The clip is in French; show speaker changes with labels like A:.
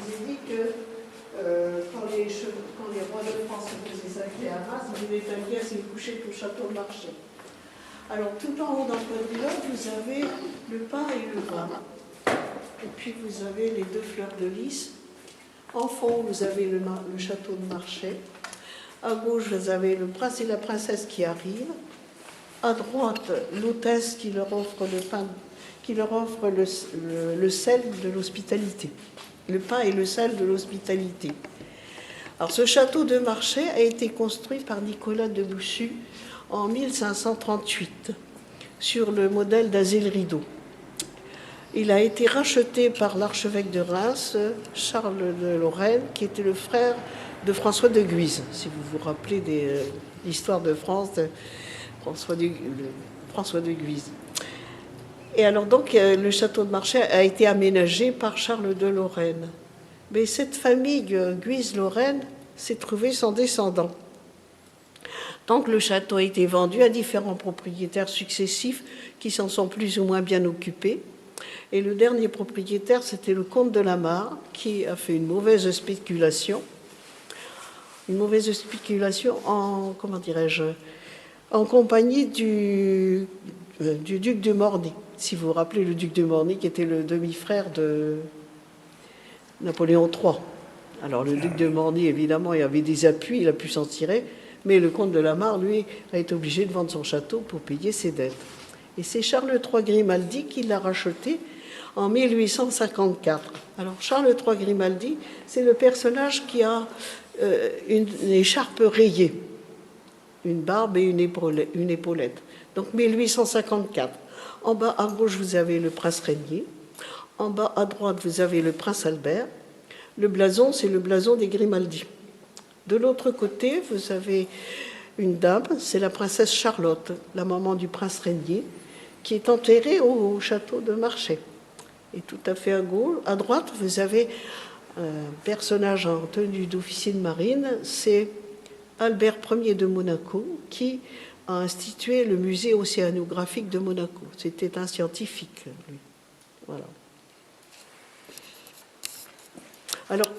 A: vous ai dit que quand les rois de France faisaient sacrer à Reims, ils étaient à se coucher au château de Marchais. Alors, tout en haut dans le pavillon, vous avez le pain et le vin. Et puis, vous avez les deux fleurs de lys. En fond, vous avez le château de Marchais. À gauche, vous avez le prince et la princesse qui arrivent. À droite, l'hôtesse qui leur offre le pain, qui leur offre le sel de l'hospitalité. Le pain et le sel de l'hospitalité. Alors, ce château de Marchais a été construit par Nicolas de Boussus en 1538, sur le modèle d'Azay-le-Rideau. Il a été racheté par l'archevêque de Reims, Charles de Lorraine, qui était le frère de François de Guise, si vous vous rappelez de l'histoire de France, de François de Guise. Et alors donc, le château de Marchais a été aménagé par Charles de Lorraine. Mais cette famille Guise-Lorraine s'est trouvée sans descendants. Donc le château a été vendu à différents propriétaires successifs qui s'en sont plus ou moins bien occupés. Et le dernier propriétaire, c'était le comte de la Mare, qui a fait une mauvaise spéculation en, comment dirais-je, en compagnie du duc de Morny. Si vous vous rappelez, le duc de Morny, qui était le demi-frère de Napoléon III. Alors le duc de Morny, évidemment, il avait des appuis, il a pu s'en tirer, mais le comte de la Mare, lui, a été obligé de vendre son château pour payer ses dettes. Et c'est Charles III Grimaldi qui l'a racheté en 1854. Alors Charles III Grimaldi, c'est le personnage qui a une écharpe rayée, une barbe et une épaulette. Donc 1854. En bas à gauche, vous avez le prince Régnier. En bas à droite, vous avez le prince Albert. Le blason, c'est le blason des Grimaldi. De l'autre côté, vous avez une dame, c'est la princesse Charlotte, la maman du prince Régnier, qui est enterrée au château de Marchais. Et tout à fait à droite, vous avez un personnage en tenue d'officier de marine, c'est Albert Ier de Monaco, qui a institué le musée océanographique de Monaco. C'était un scientifique, lui. Voilà. Alors,